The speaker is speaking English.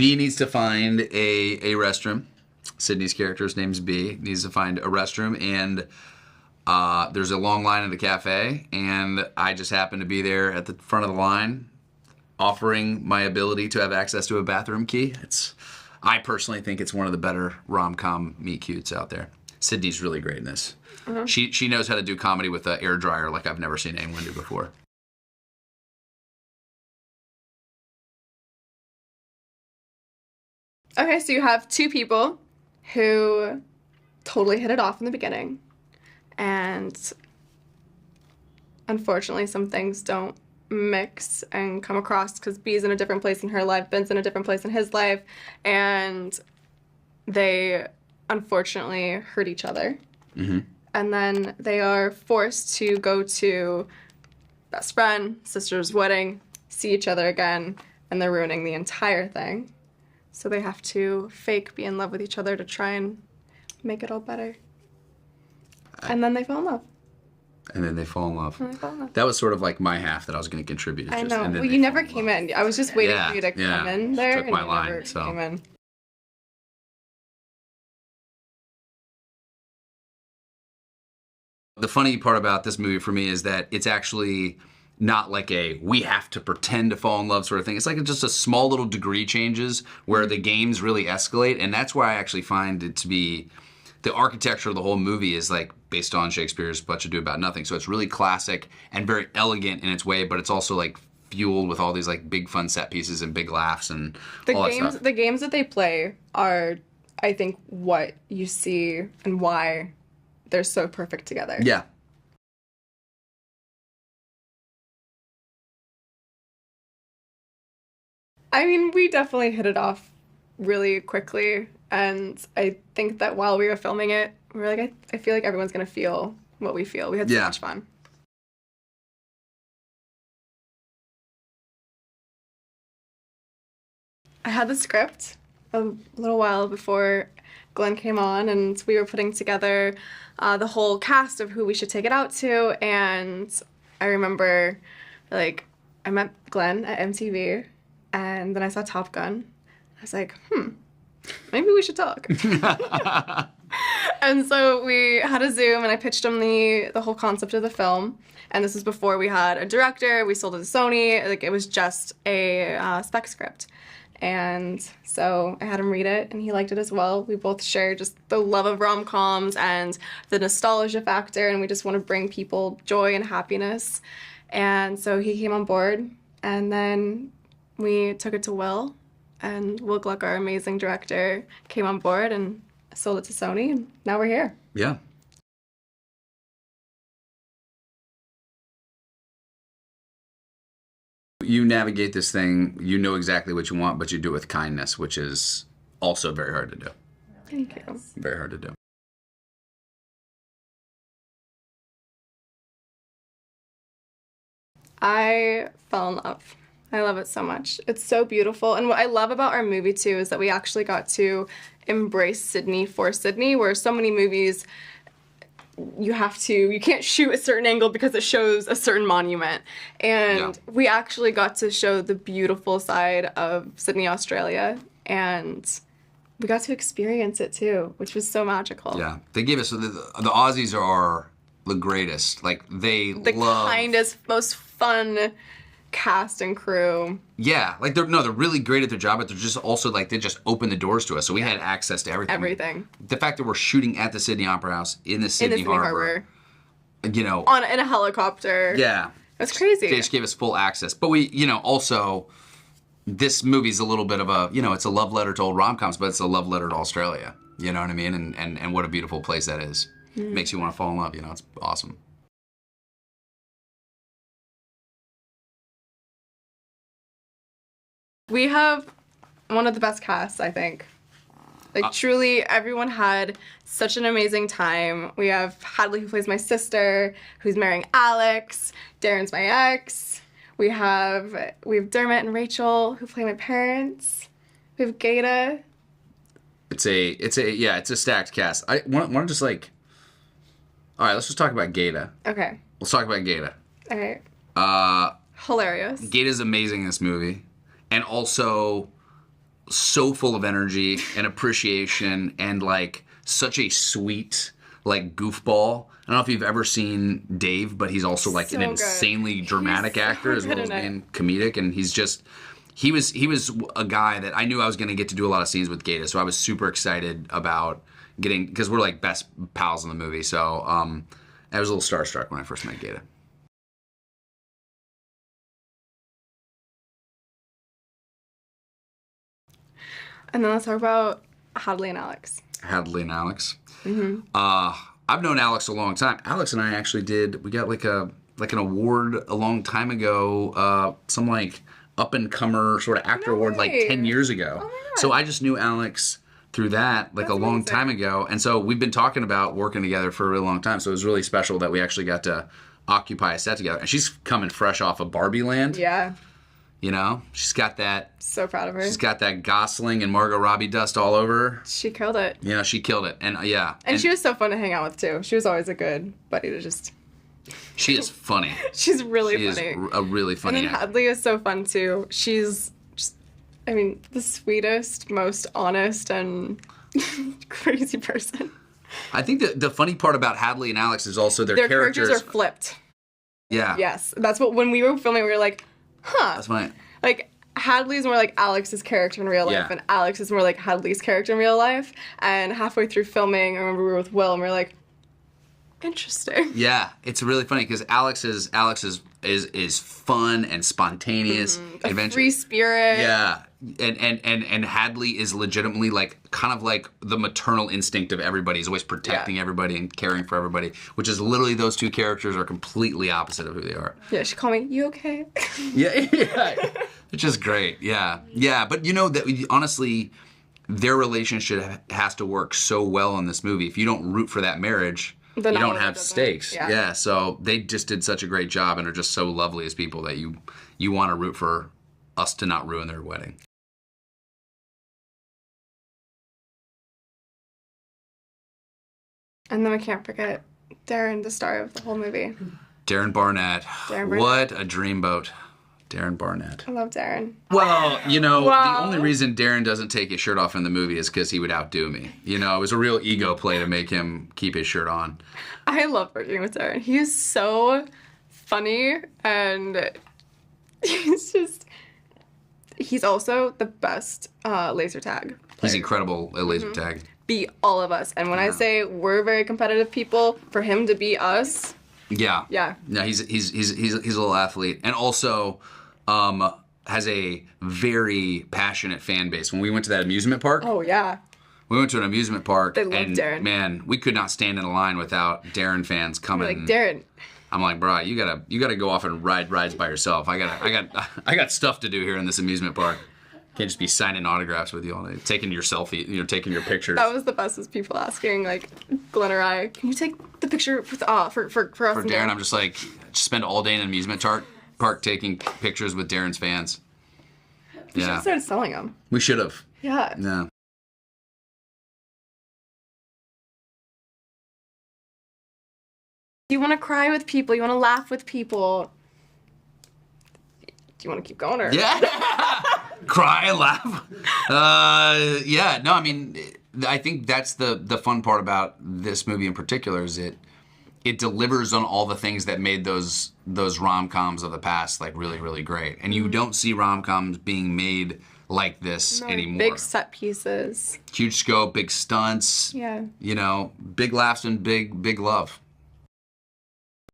B needs to find a restroom. Sydney's character's name's B. Needs to find a restroom, and there's a long line at the cafe, and I just happen to be there at the front of the line, offering my ability to have access to a bathroom key. I personally think it's one of the better rom-com meet cutes out there. Sydney's really great in this. Uh-huh. She knows how to do comedy with an air dryer like I've never seen anyone do before. Okay, so you have two people who totally hit it off in the beginning, and unfortunately some things don't mix and come across because B's in a different place in her life, Ben's in a different place in his life, and they unfortunately hurt each other. Mm-hmm. And then they are forced to go to best friend, sister's wedding, see each other again, and they're ruining the entire thing. So they have to fake be in love with each other to try and make it all better. And then they fall in love. And then they fall in love. That was sort of like my half that I was going to contribute. I know. Well, you never came in. I was just waiting for you to come in there. Took my line, so. Came in. The funny part about this movie for me is that it's actually not like we have to pretend to fall in love sort of thing. It's like just a small little degree changes where the games really escalate, and that's why I actually find it to be the architecture of the whole movie is like based on Shakespeare's Much Ado About Nothing. So it's really classic and very elegant in its way, but it's also like fueled with all these like big fun set pieces and big laughs and all that stuff. The games that they play are, I think, what you see and why they're so perfect together. Yeah. I mean, we definitely hit it off really quickly, and I think that while we were filming it, we were like, I feel like everyone's going to feel what we feel. We had so much fun. I had the script a little while before Glenn came on, and we were putting together the whole cast of who we should take it out to, and I remember, like, I met Glenn at MTV, and then I saw Top Gun. I was like, maybe we should talk. And so we had a Zoom, and I pitched him the whole concept of the film. And this was before we had a director. We sold it to Sony. Like, it was just a spec script. And so I had him read it, and he liked it as well. We both share just the love of rom-coms and the nostalgia factor, and we just want to bring people joy and happiness. And so he came on board, and then we took it to Will, and Will Gluck, our amazing director, came on board and sold it to Sony, and now we're here. Yeah. You navigate this thing, you know exactly what you want, but you do it with kindness, which is also very hard to do. Thank you. Very hard to do. I fell in love. I love it so much. It's so beautiful. And what I love about our movie, too, is that we actually got to embrace Sydney for Sydney, where so many movies, you can't shoot a certain angle because it shows a certain monument. And we actually got to show the beautiful side of Sydney, Australia. And we got to experience it, too, which was so magical. Yeah. They gave us, the Aussies are the greatest. Like, they love... The kindest, most fun cast and crew. Yeah, like they're really great at their job, but they're just also like they just open the doors to us, so we had access to everything. Everything. The fact that we're shooting at the Sydney Opera House in the Sydney Harbor, you know, in a helicopter. Yeah, that's crazy. They just gave us full access, but we, you know, also this movie's a little bit of a, you know, it's a love letter to old rom-coms, but it's a love letter to Australia. You know what I mean? And what a beautiful place that is. It makes you want to fall in love. You know, it's awesome. We have one of the best casts, I think. Like, truly, everyone had such an amazing time. We have Hadley, who plays my sister, who's marrying Alex. Darren's my ex. We have Dermot and Rachel, who play my parents. We have Gata. It's a stacked cast. I want to just like, all right, let's just talk about Gata. Okay. Let's talk about Gata. All right. Hilarious. Gata's amazing in this movie. And also so full of energy and appreciation and like such a sweet like goofball. I don't know if you've ever seen Dave, but he's also like an insanely dramatic actor as well as being comedic, and he was a guy that I knew I was going to get to do a lot of scenes with Gata, so I was super excited about getting, because we're like best pals in the movie, so I was a little starstruck when I first met Gata. And then let's talk about Hadley and Alex. Hadley and Alex. Mm-hmm. I've known Alex a long time. Alex and I actually we got like an award a long time ago, some like up-and-comer sort of actor award like 10 years ago. Oh my God. So I just knew Alex through that like a long time ago. And so we've been talking about working together for a really long time. So it was really special that we actually got to occupy a set together. And she's coming fresh off of Barbie Land. Yeah. You know, she's got that. So proud of her. She's got that Gosling and Margot Robbie dust all over her. She killed it. You know, she killed it. And yeah. And she was so fun to hang out with too. She was always a good buddy to just. She is funny. She's really funny. She is a really funny actor. And then Hadley is so fun too. She's just, I mean, the sweetest, most honest, and crazy person. I think the funny part about Hadley and Alex is also their characters are flipped. Yeah. Yes. That's what, when we were filming, we were like, huh. That's funny. Like, Hadley's more like Alex's character in real life, and Alex is more like Hadley's character in real life. And halfway through filming, I remember we were with Will, and we were like, interesting. Yeah, it's really funny because Alex is fun and spontaneous, a free spirit. Yeah, and Hadley is legitimately like kind of like the maternal instinct of everybody. He's always protecting everybody and caring for everybody, which is literally those two characters are completely opposite of who they are. Yeah, she called me, "You okay?" Yeah, which is great. Yeah. But you know that honestly, their relationship has to work so well in this movie. If you don't root for that marriage, you don't have stakes. Yeah, so they just did such a great job and are just so lovely as people that you want to root for us to not ruin their wedding. And then we can't forget Darren, the star of the whole movie. Darren Barnett. What a dreamboat. Darren Barnett. I love Darren. Well, you know, the only reason Darren doesn't take his shirt off in the movie is because he would outdo me. You know, it was a real ego play to make him keep his shirt on. I love working with Darren. He is so funny, and he's also the best laser tag player. He's incredible at laser tag. Beat all of us. And when I say we're very competitive people, for him to beat us. Yeah. No, he's a little athlete, and also has a very passionate fan base. When we went to that amusement park. Oh yeah. We went to an amusement park. They love Darren. Man, we could not stand in a line without Darren fans coming. We're like, Darren. I'm like, bro, you gotta go off and ride rides by yourself. I got stuff to do here in this amusement park. Can't just be signing autographs with you all day, taking your selfie, taking your pictures. That was the best, was people asking, like, Glenn or I, can you take the picture with, for us? For Darren, I'm just like, spend all day in an amusement park taking pictures with Darren's fans. We should have started selling them. We should have. Yeah. No. You want to cry with people, you want to laugh with people. Do you want to keep going, or? Yeah. Cry and laugh. Yeah. No, I mean, I think that's the fun part about this movie in particular is it delivers on all the things that made those rom-coms of the past like really, really great. And you don't see rom-coms being made like this anymore. Big set pieces. Huge scope, big stunts. Yeah. Big laughs and big love.